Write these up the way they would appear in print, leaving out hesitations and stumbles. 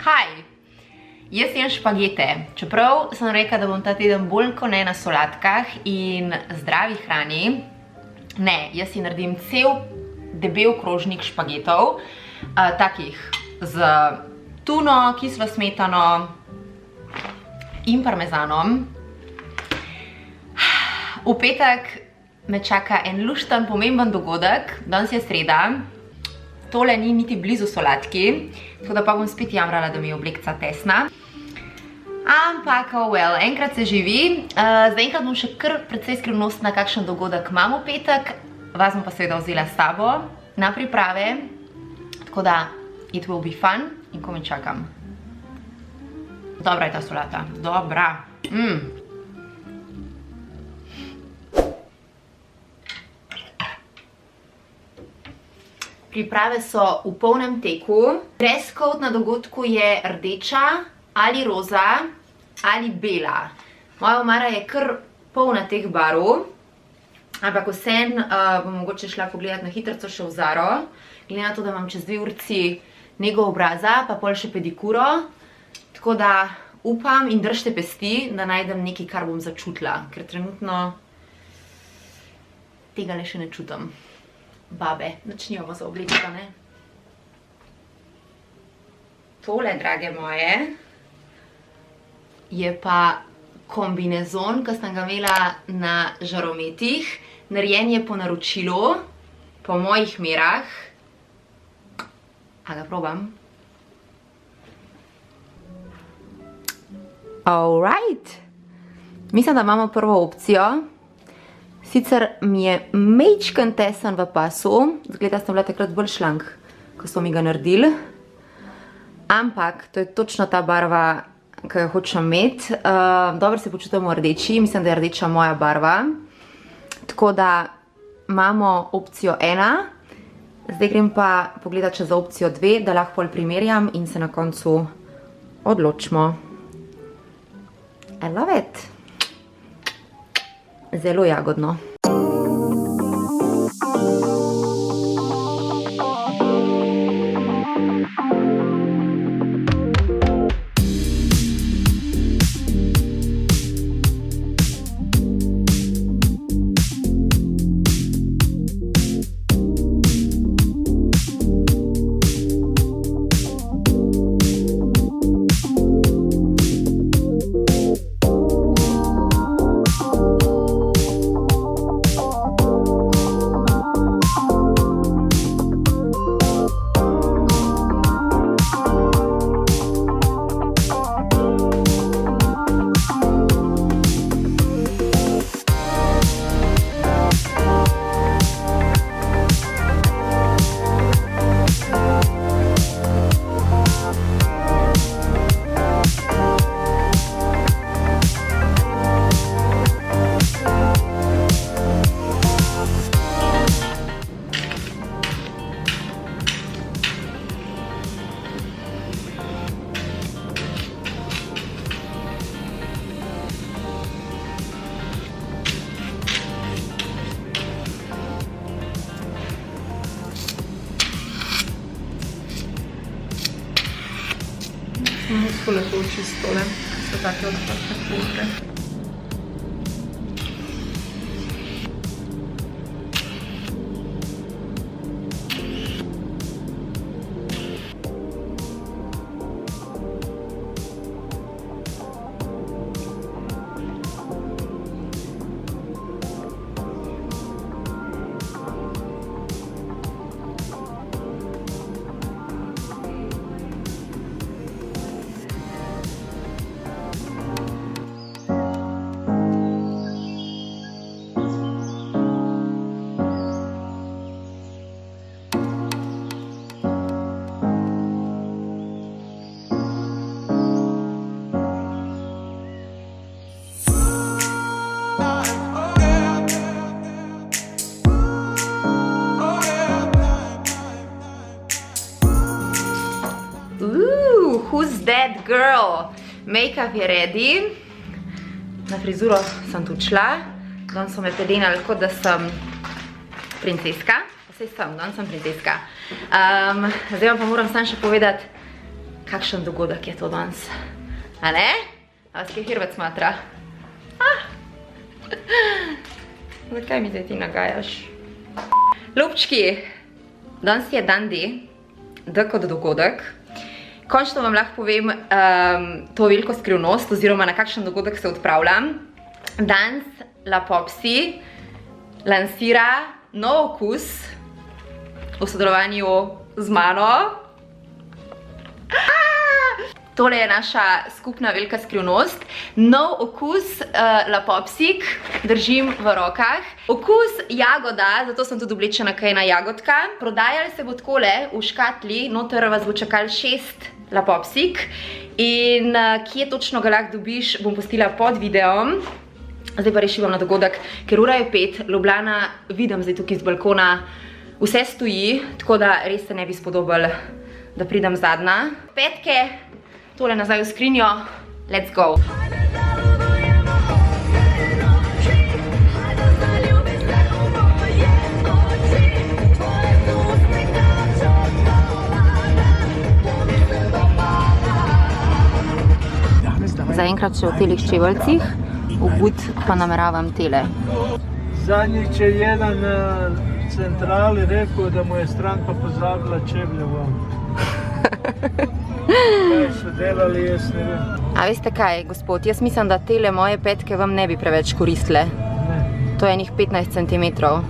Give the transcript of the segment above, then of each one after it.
Hi! Jaz jem špagete, čeprav sem rekla, da bom ta teden bolj kot ne na sladkah in zdravi hrani. Ne, jaz si naredim cel debel krožnik špagetov, takih z tuno, kislo smetano in parmezanom. V petek me čaka en lušten, pomemben dogodek, danes je sreda. Tole ni niti blizu sladki, tako da pa bom spet jamrala, da mi je oblekca tesna. Ampak, oh well, enkrat se živi. Zaenkrat bom še kar precej skrivnostna, kakšen dogodek imam v petek. Vas bom pa seveda vzela s sabo na priprave, tako da it will be fun in ko me čakam. Dobra je ta solata, dobra. Priprave so v polnem teku. Dress code na dogodku je rdeča ali roza ali bela. Moja omara je kar polna teh barv, ampak vseeno bom mogoče šla pogledat na hitrico še v Zaro, glede na to, da imam čez 2 urci nego obraza, pa pol še pedikuro, tako da upam in držite pesti, da najdem nekaj, kar bom začutila, ker trenutno tega le še ne čutim. Babe, načnimo za oblečka, ne? Tole, drage moje, je pa kombinezon, ki sem ga imela na žarometih. Narejen je po naročilu, po mojih merah. A ga probam? Alright. Mislim, da imamo prvo opcijo. Sicer mi je majčken tesen v pasu, zgleda, sem bila takrat bolj šlank, ko so mi ga naredili. Ampak, to je točno ta barva, ki jo hočem imeti. Dobro se počutim v rdeči, mislim, da je rdeča moja barva. Tako da imamo opcijo 1, zdaj grem pa pogledati še za opcijo 2, da lahko pol primerjam in se na koncu odločimo. I love it! Zelo jagodno. Muskole to čistole, so take odprte puhre. Who's that girl? Make-up je ready. Na frizuro sem tudi šla. Danes so me pedenali, kot da sem princeska. Saj sem, danes sem princeska. Zdaj vam pa moram samo še povedati, kakšen dogodek je to danes. A ne? A vas kaj hrbet smatra? Zakaj mi zdaj ti nagajaš? Ljubčki, danes je dan D, D kot dogodek. Končno vam lahko povem to veliko skrivnost, oziroma na kakšen dogodek se odpravljam. Danes La Popsi lansira nov okus v sodelovanju z mano. Tole je naša skupna velika skrivnost. Nov okus La Popsik držim v rokah. Okus jagoda, zato sem tudi oblečena kaj na jagodka. Prodajali se bo takole v škatli, noter vas bo čakal 6 La Popsik. In kje točno ga lahko dobiš, bom pustila pod videom. Zdaj pa rešivam na dogodek, ker ura je 5, Ljubljana vidim zdaj tukaj z balkona, vse stoji, tako da res se ne bi spodobili, da pridem zadnja. Petke, tole nazaj v skrinjo, let's go! Zaenkrat še v telih čeveljcih, v Bud pa nameravam tele. Zadnjič je jedan na centrali rekel, da mu je stranka pozabila čevlje vam. Kaj so delali, jaz ne vem. A veste kaj, gospod, jaz mislim, da tele moje petke vam ne bi preveč koristile. Ne. To je enih 15 centimetrov.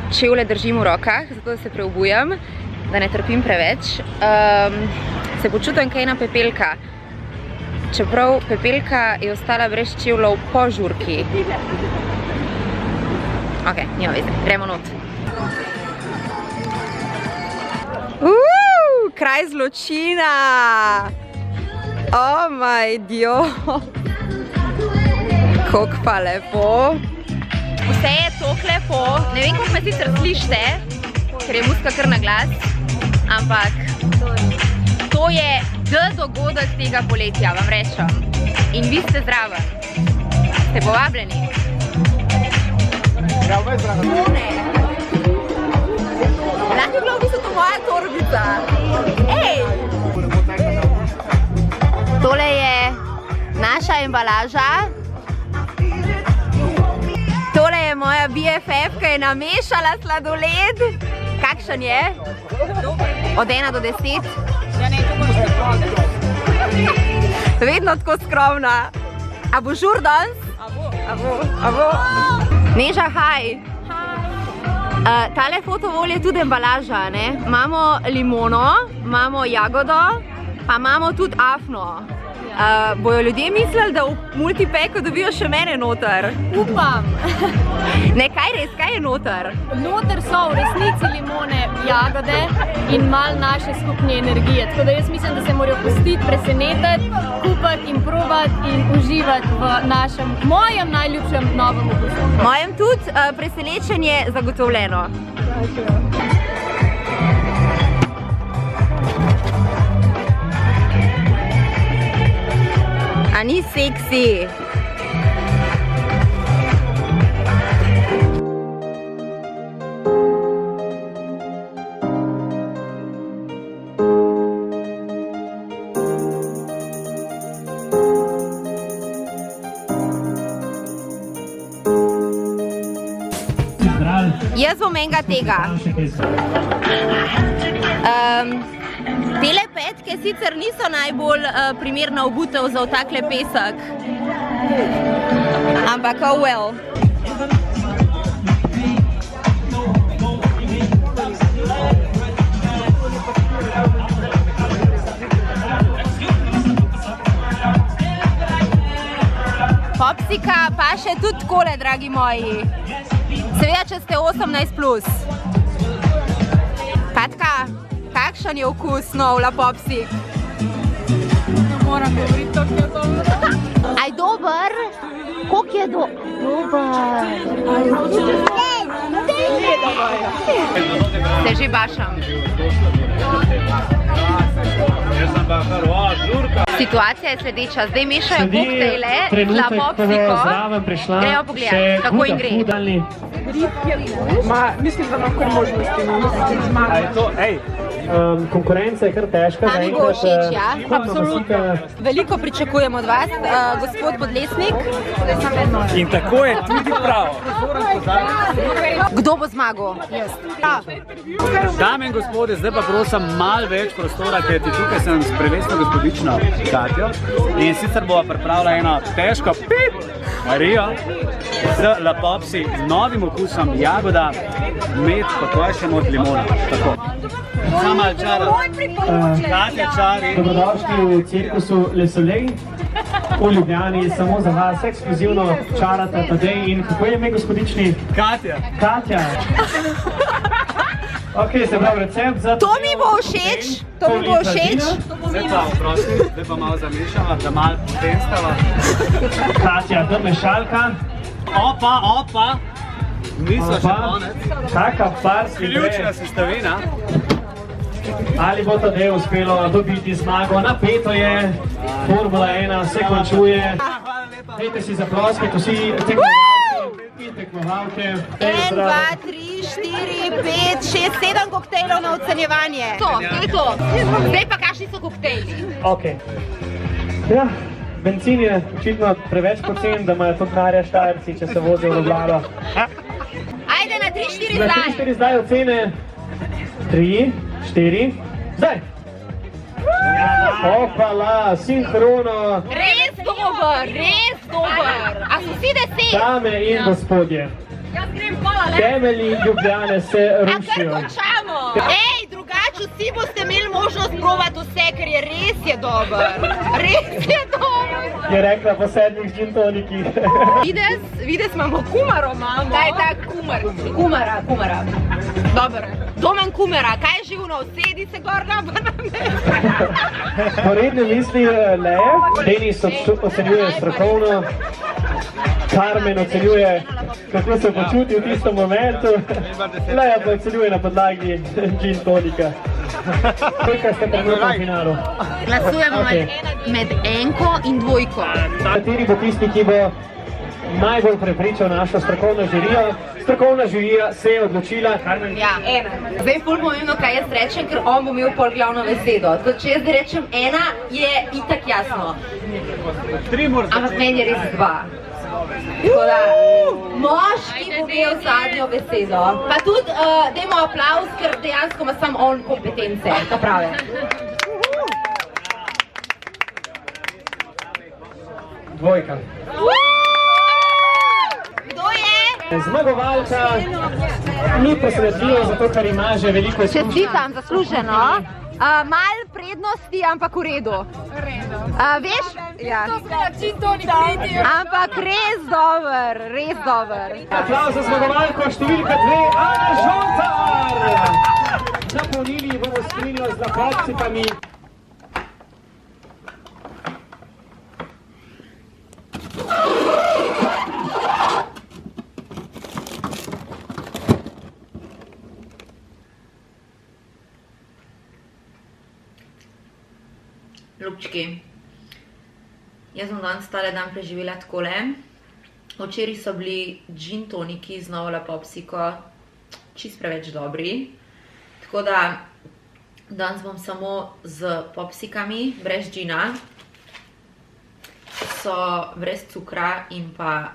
Čevlje držim v rokah, zato da se preobujam, da ne trpim preveč. Se počutim kaj na Pepelka. Čeprav Pepelka je ostala brez čevljev po žurki. Ok, nima veze, gremo not. Kraj zločina! Oh my Dio! Koliko pa lepo! Vse je toliko lepo, ne vem, koliko me sicer slište, ker je muska kar na glas, ampak to je dogodek tega poletja, vam rečem. In vi ste zraven. Ste povabljeni. Lahko je bilo v bistvu to moja torbica. Ej! Tole je naša embalaža. Tole je moja BFF, ki je namešala sladoled. Kakšen je? Od 1 do 10? Vedno tako skromna. A bo žur danes? A bo. Neža, haj. Tale fotovol je tudi embalaža, ne? Imamo limono, imamo jagodo, pa imamo tudi afno. Bojo ljudje mislili, da v multipacku dobijo še mene noter? Upam. Ne, kaj res, kaj je noter? Noter so v resnici limone, jagode in malo naše skupne energije. Tako da jaz mislim, da se morajo pustiti, presenetiti, kupiti in probati in uživati v našem, mojem najljubšem novem okusu. Mojem tudi presenečenje zagotovljeno. A ni seksi? Jaz bom enega tega. Tele petke sicer niso najbolj primerna obutev za takle pesek. Ampak oh well. Popsika pa še tudi takole, dragi moji. Seveda, če ste 18+. Katka, kakšen je okus nov La Popsik? Ne moram govoriti, kako je dobro. Aj dober? Koliko je dober? Se že bašam. Situacija je sledeča. Zdaj mešajo koktejle z La Popsiko. Gremo pogledati, kako jim gre. Mislim, da imam kar možnosti. konkurenca je kar težka. A mi bo všeč, ja? Absolutno. Veliko pričakujem od vas, gospod Podlesnik. In tako je tudi prav. Kdo bo zmagal? Dame in gospode, zdaj pa prosim malo več prostora, ker tukaj sem s prevestno gospodično Katjo in sicer bova pripravila eno težko Marijo z lapopsi, novim okusom jagoda, med kokošem od limona. Tako. Sama čara. Katja čari. Dobrodošli v cirkusu Le Soleil v Ljubljani, samo za vas ekskluzivno čarata Tadej in kako je ime gospodični? Katja. Katja. Ok, se pravi recept za... To mi bo všeč, to mi bo všeč. Zdaj pa, prosim, zdaj pa malo zamešava, da malo potestava. Katja, da mešalka. Opa, niso še konec. Kaka farski Ključna gre. sestavina. Ali bo Tadej uspelo dobiti zmago? Napeto je, Formula 1 se končuje. Dajte si zaploskati vsi tekmovalci in tekmovalke. 1, 2, 3, 4, 5, 6, 7 koktejlov na ocenjevanje. To je to. Zdaj pa kakšni so koktejli? Ok. Ja, benzin je očitno preveč pocen, da imajo tudi denarja Štajerci, če se vozijo v Ljubljano. Ajde na 3, 4 Na zdaj. 3-4 zdaj ocene. 3, 4, zdaj! Opala, sinhrono, Res dober, res dober. A so vsi 10? dame in gospodje. Jaz grem pola, le. Temelji Ljubljane se A kar rušijo. končamo? Ej, drugače vsi boste imeli možnost probati vse, ker je res je dober. Res je dober. Je rekla po 7 gin tonikih. Vides imamo kumaro, imamo. Kaj je ta kumar? Kumara. Dober. Domen kumara, kaj je živno? Sedi se gor na banane. Poredne misli Leje, Denis ocenjuje strokovno, Carmen ocenjuje, kako se počuti v tistem momentu, Leja pa ocenjuje na podlagi gin tonika. Koliko ste trenutno v finalu? Glasujemo Ok. med enko in dvojko. Kateri bo tisti, ki bo najbolj prepričal našo strokovno žirijo? Strokovna žirija se je odločila. Carmen, Ja, ena. Zdaj ful pomembno, kaj jaz rečem, ker on bo imel pol glavno besedo. Tako če jaz rečem ena, je itak jasno. 3 morate. Ampak meni je res 2. Tako da, moški bo imel zadnjo besedo. Pa tudi, dajmo aplavz, ker dejansko ima samo on kompetence, ta prave. dvojka. Kdo je? Zmagovalka ni presenetljivo, zato ker ima že veliko izkušnje. Čestitam, zasluženo. Mal prednosti, ampak v redu. Veš? Ja. Ampak res dober, res dober. Aplavz za zmagovalko številka 2, Ana Žontar! Napolnili bomo skrinjo z lapopsicami. Ljubčki, jaz bom danes tale dan preživela takole. Včeraj so bili gin toniki z novo lapopsiko čist preveč dobri. Tako da danes bom samo z popsikami, brez gina. So brez cukra in pa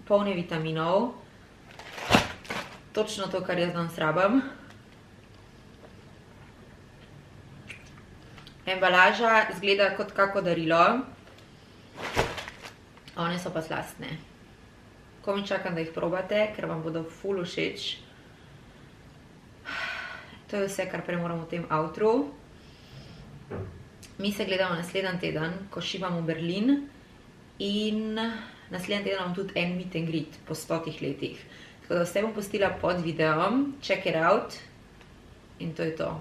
polne vitaminov. Točno to, kar jaz danes rabim. Embalaža izgleda kot kako darilo. One so pa slastne. Ko mi čakam, da jih probate, ker vam bodo ful všeč. To je vse, kar premoramo v tem outru. Mi se gledamo naslednji teden, ko šivamo Berlin. In naslednji teden imam tudi en meet and greet po 100 letih. Tako da vse bom pustila pod videom. Check it out. In to je to.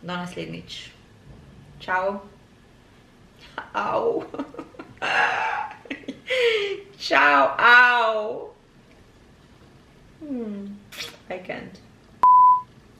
Do naslednjič. Ciao. Au. Ciao, au. I can't.